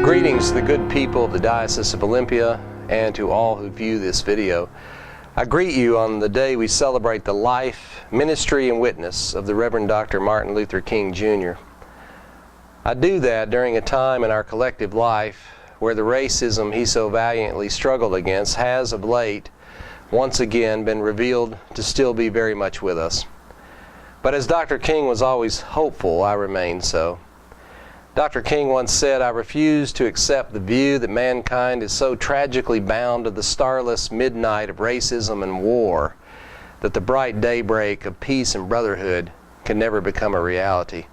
Greetings to the good people of the Diocese of Olympia and to all who view this video. I greet you on the day we celebrate the life, ministry, and witness of the Reverend Dr. Martin Luther King, Jr. I do that during a time in our collective life where the racism he so valiantly struggled against has of late once again been revealed to still be very much with us. But as Dr. King was always hopeful, I remain so. Dr. King once said, "I refuse to accept the view that mankind is so tragically bound to the starless midnight of racism and war that the bright daybreak of peace and brotherhood can never become a reality.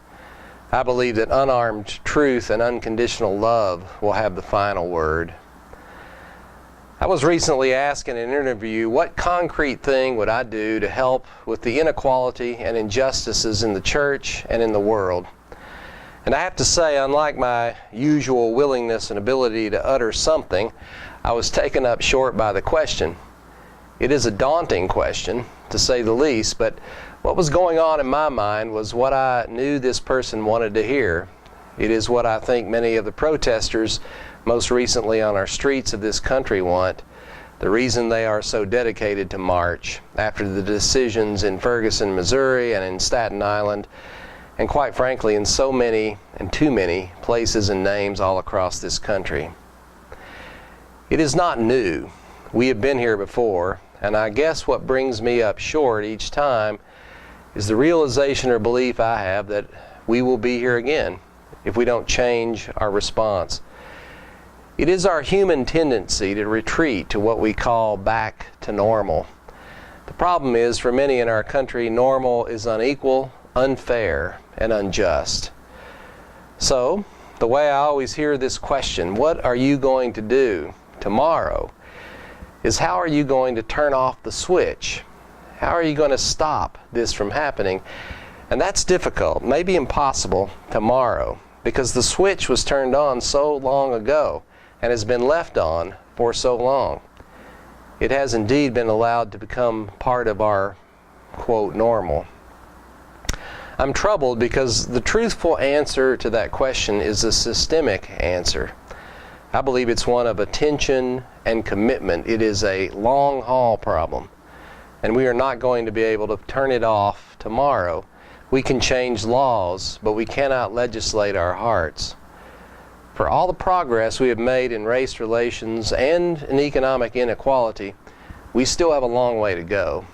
I believe that unarmed truth and unconditional love will have the final word." I was recently asked in an interview, what concrete thing would I do to help with the inequality and injustices in the church and in the world? And I have to say, unlike my usual willingness and ability to utter something, I was taken up short by the question. It is a daunting question, to say the least, but what was going on in my mind was what I knew this person wanted to hear. It is what I think many of the protesters most recently on our streets of this country want, the reason they are so dedicated to march after the decisions in Ferguson, Missouri, and in Staten Island, and quite frankly in so many and too many places and names all across this country. It is not new. We have been here before, and I guess what brings me up short each time is the realization or belief I have that we will be here again if we don't change our response. It is our human tendency to retreat to what we call back to normal. The problem is, for many in our country, normal is unequal, unfair, and unjust. So, the way I always hear this question, what are you going to do tomorrow, is how are you going to turn off the switch? How are you going to stop this from happening? And that's difficult, maybe impossible tomorrow, because the switch was turned on so long ago and has been left on for so long. It has indeed been allowed to become part of our, quote, normal. I'm troubled because the truthful answer to that question is a systemic answer. I believe it's one of attention and commitment. It is a long-haul problem, and we are not going to be able to turn it off tomorrow. We can change laws, but we cannot legislate our hearts. For all the progress we have made in race relations and in economic inequality, we still have a long way to go.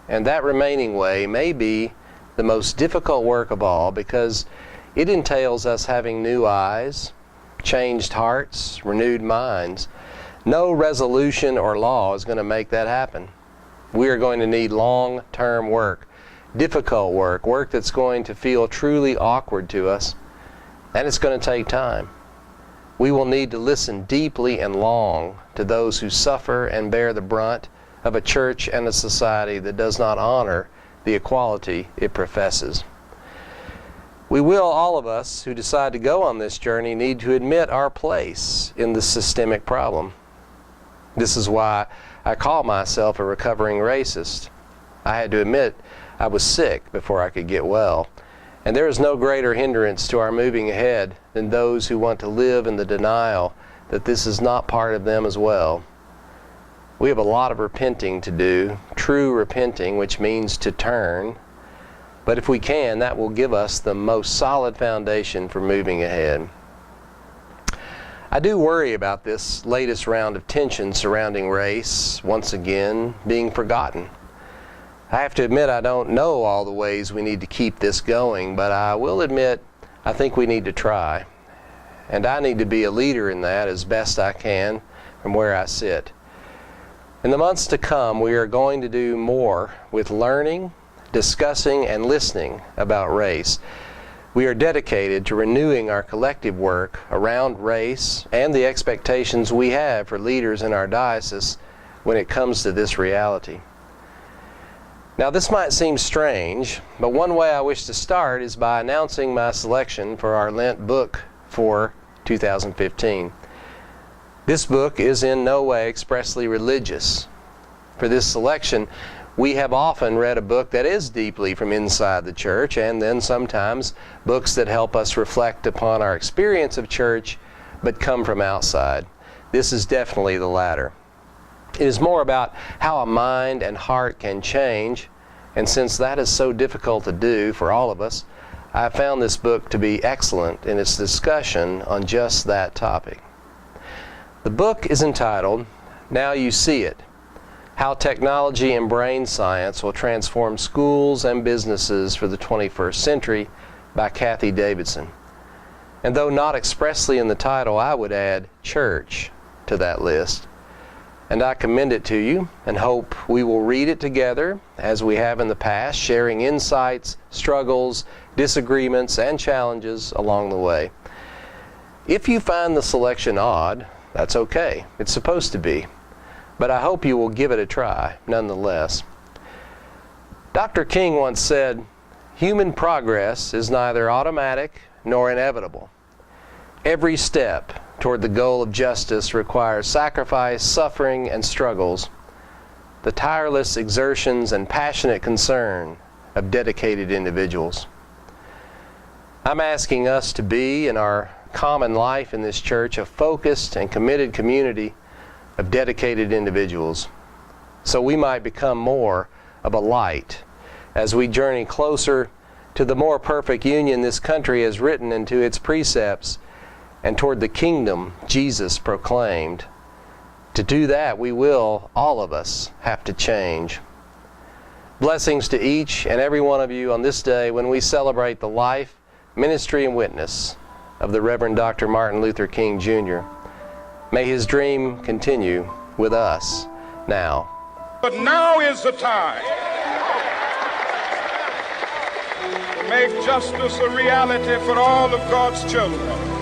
And that remaining way may be the most difficult work of all, because it entails us having new eyes, changed hearts, renewed minds. No resolution or law is going to make that happen. We are going to need long-term work, difficult work, work that's going to feel truly awkward to us, and it's going to take time. We will need to listen deeply and long to those who suffer and bear the brunt of a church and a society that does not honor the equality it professes. We will, all of us who decide to go on this journey, need to admit our place in the systemic problem. This is why I call myself a recovering racist. I had to admit I was sick before I could get well, and there is no greater hindrance to our moving ahead than those who want to live in the denial that this is not part of them as well. We have a lot of repenting to do, true repenting, which means to turn. But if we can, that will give us the most solid foundation for moving ahead. I do worry about this latest round of tension surrounding race, once again, being forgotten. I have to admit I don't know all the ways we need to keep this going, but I will admit I think we need to try. And I need to be a leader in that as best I can from where I sit. In the months to come, we are going to do more with learning, discussing, and listening about race. We are dedicated to renewing our collective work around race and the expectations we have for leaders in our diocese when it comes to this reality. Now, this might seem strange, but one way I wish to start is by announcing my selection for our Lent book for 2015. This book is in no way expressly religious. For this selection, we have often read a book that is deeply from inside the church, and then sometimes books that help us reflect upon our experience of church, but come from outside. This is definitely the latter. It is more about how a mind and heart can change, and since that is so difficult to do for all of us, I have found this book to be excellent in its discussion on just that topic. The book is entitled, Now You See It: How Technology and Brain Science Will Transform Schools and Businesses for the 21st Century by Kathy Davidson. And though not expressly in the title, I would add church to that list. And I commend it to you and hope we will read it together as we have in the past, sharing insights, struggles, disagreements, and challenges along the way. If you find the selection odd, that's okay. It's supposed to be. But I hope you will give it a try nonetheless. Dr. King once said, "Human progress is neither automatic nor inevitable. Every step toward the goal of justice requires sacrifice, suffering, and struggles, the tireless exertions and passionate concern of dedicated individuals." I'm asking us to be, in our common life in this church, a focused and committed community of dedicated individuals, so we might become more of a light as we journey closer to the more perfect union this country has written into its precepts and toward the kingdom Jesus proclaimed. To do that, we will, all of us, have to change. Blessings to each and every one of you on this day when we celebrate the life, ministry, and witness of the Reverend Dr. Martin Luther King, Jr. May his dream continue with us now. But now is the time to make justice a reality for all of God's children.